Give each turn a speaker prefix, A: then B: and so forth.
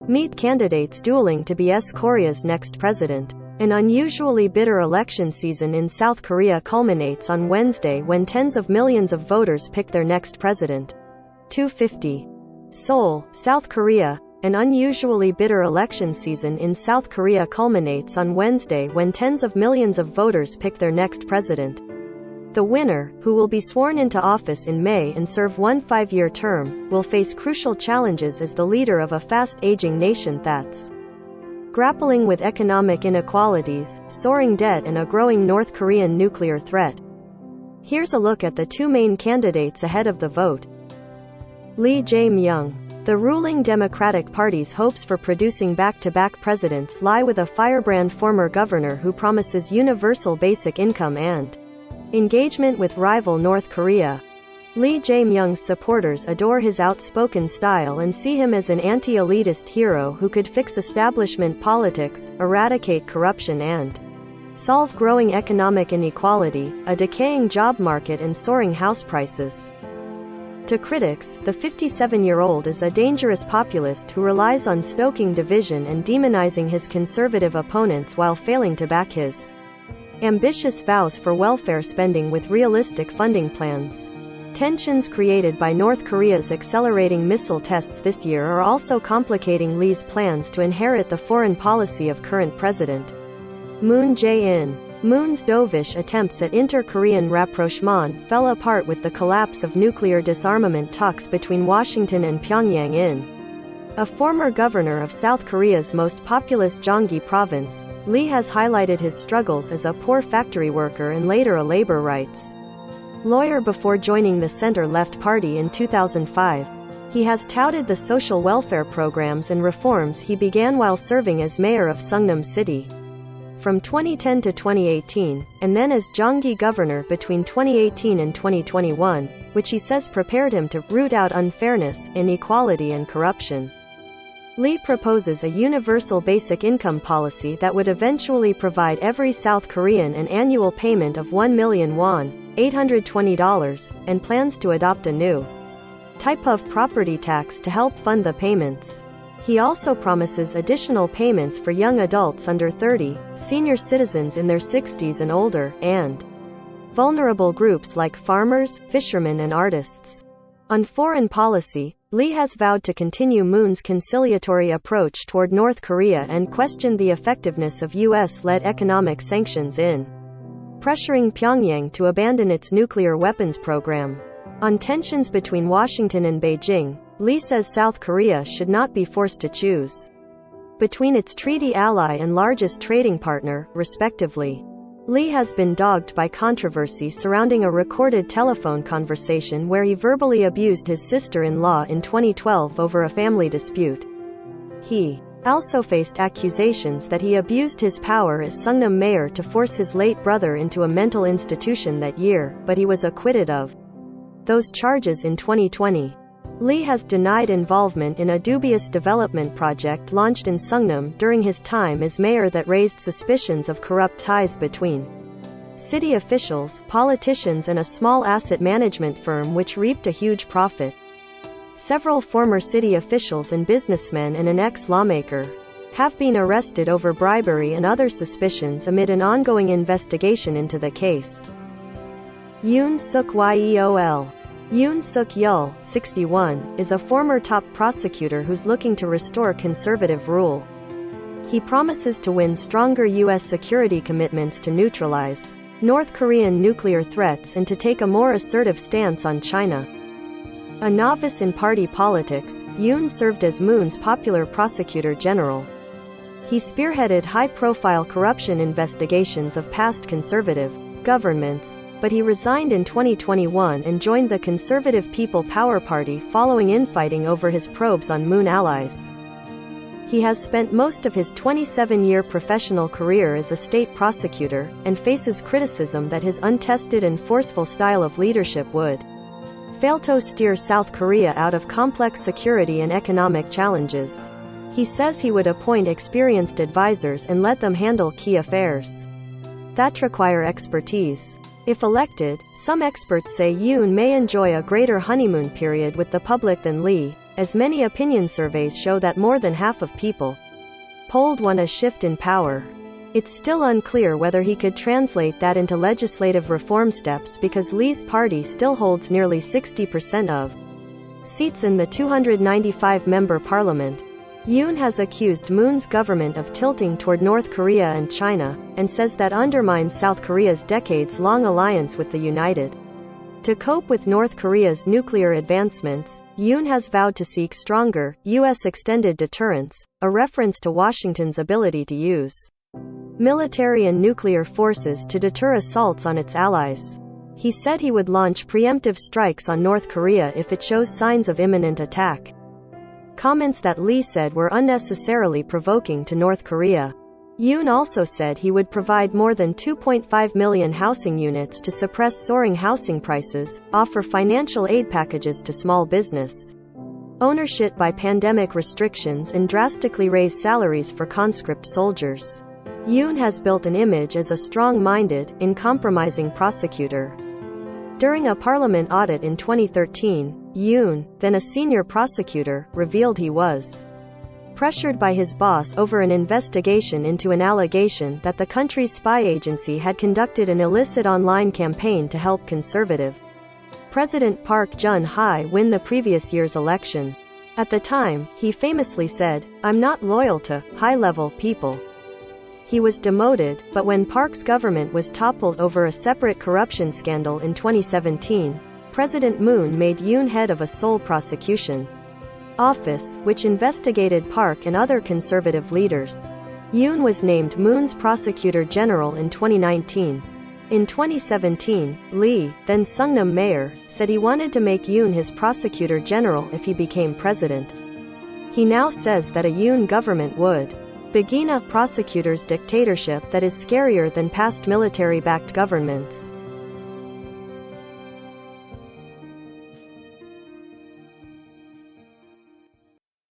A: Meet candidates dueling to be Korea's next president. An unusually bitter election season in South Korea culminates on Wednesday when tens of millions of voters pick their next president. 250. Seoul, South Korea. An unusually bitter election season in South Korea culminates on Wednesday when tens of millions of voters pick their next president. The winner, who will be sworn into office in May and serve one 5-year term, will face crucial challenges as the leader of a fast-aging nation that's grappling with economic inequalities, soaring debt and a growing North Korean nuclear threat. Here's a look at the two main candidates ahead of the vote. Lee Jae-myung. The ruling Democratic Party's hopes for producing back-to-back presidents lie with a firebrand former governor who promises universal basic income and engagement with rival North Korea. Lee Jae-myung's supporters adore his outspoken style and see him as an anti-elitist hero who could fix establishment politics, eradicate corruption and solve growing economic inequality, a decaying job market and soaring house prices. To critics, the 57-year-old is a dangerous populist who relies on stoking division and demonizing his conservative opponents while failing to back his ambitious vows for welfare spending with realistic funding plans. Tensions created by North Korea's accelerating missile tests this year are also complicating Lee's plans to inherit the foreign policy of current President Moon Jae-in. Moon's dovish attempts at inter-Korean rapprochement fell apart with the collapse of nuclear disarmament talks between Washington and Pyongyang in a former governor of South Korea's most populous Gyeonggi province. Lee has highlighted his struggles as a poor factory worker and later a labor rights lawyer before joining the center-left party in 2005. He has touted the social welfare programs and reforms he began while serving as mayor of Sungnam City from 2010 to 2018, and then as Gyeonggi governor between 2018 and 2021, which he says prepared him to root out unfairness, inequality and corruption. Lee proposes a universal basic income policy that would eventually provide every South Korean an annual payment of 1 million won, $820, and plans to adopt a new type of property tax to help fund the payments. He also promises additional payments for young adults under 30, senior citizens in their 60s and older, and vulnerable groups like farmers, fishermen and artists. On foreign policy, Lee has vowed to continue Moon's conciliatory approach toward North Korea and questioned the effectiveness of US-led economic sanctions in pressuring Pyongyang to abandon its nuclear weapons program. On tensions between Washington and Beijing, Lee says South Korea should not be forced to choose between its treaty ally and largest trading partner, respectively. Lee has been dogged by controversy surrounding a recorded telephone conversation where he verbally abused his sister-in-law in 2012 over a family dispute. He also faced accusations that he abused his power as Sungnam mayor to force his late brother into a mental institution that year, but he was acquitted of those charges in 2020. Lee has denied involvement in a dubious development project launched in Sungnam during his time as mayor that raised suspicions of corrupt ties between city officials, politicians and a small asset management firm which reaped a huge profit. Several former city officials and businessmen and an ex-lawmaker have been arrested over bribery and other suspicions amid an ongoing investigation into the case. Yoon Suk-yeol. Yoon Suk-yeol, 61, is a former top prosecutor who's looking to restore conservative rule. He promises to win stronger U.S. security commitments to neutralize North Korean nuclear threats and to take a more assertive stance on China. A novice in party politics, Yoon served as Moon's popular prosecutor general. He spearheaded high-profile corruption investigations of past conservative governments, but he resigned in 2021 and joined the Conservative People Power Party following infighting over his probes on Moon allies. He has spent most of his 27-year professional career as a state prosecutor, and faces criticism that his untested and forceful style of leadership would fail to steer South Korea out of complex security and economic challenges. He says he would appoint experienced advisors and let them handle key affairs that require expertise. If elected, some experts say Yoon may enjoy a greater honeymoon period with the public than Lee, as many opinion surveys show that more than half of people polled want a shift in power. It's still unclear whether he could translate that into legislative reform steps because Lee's party still holds nearly 60% of seats in the 295-member parliament. Yoon has accused Moon's government of tilting toward North Korea and China, and says that undermines South Korea's decades-long alliance with the United. To cope with North Korea's nuclear advancements, Yoon has vowed to seek stronger, U.S. extended deterrence, a reference to Washington's ability to use military and nuclear forces to deter assaults on its allies. He said he would launch preemptive strikes on North Korea if it shows signs of imminent attack. Comments that Lee said were unnecessarily provoking to North Korea. Yoon also said he would provide more than 2.5 million housing units to suppress soaring housing prices, offer financial aid packages to small business ownership by pandemic restrictions, and drastically raise salaries for conscript soldiers. Yoon has built an image as a strong-minded, uncompromising prosecutor. During a parliament audit in 2013, Yoon, then a senior prosecutor, revealed he was pressured by his boss over an investigation into an allegation that the country's spy agency had conducted an illicit online campaign to help conservative President Park Geun-hye win the previous year's election. At the time, he famously said, "I'm not loyal to high-level people." He was demoted, but when Park's government was toppled over a separate corruption scandal in 2017, President Moon made Yoon head of a sole prosecution office, which investigated Park and other conservative leaders. Yoon was named Moon's prosecutor general in 2019. In 2017, Lee, then Sungnam mayor, said he wanted to make Yoon his prosecutor general if he became president. He now says that a Yoon government would begin a prosecutor's dictatorship that is scarier than past military-backed governments.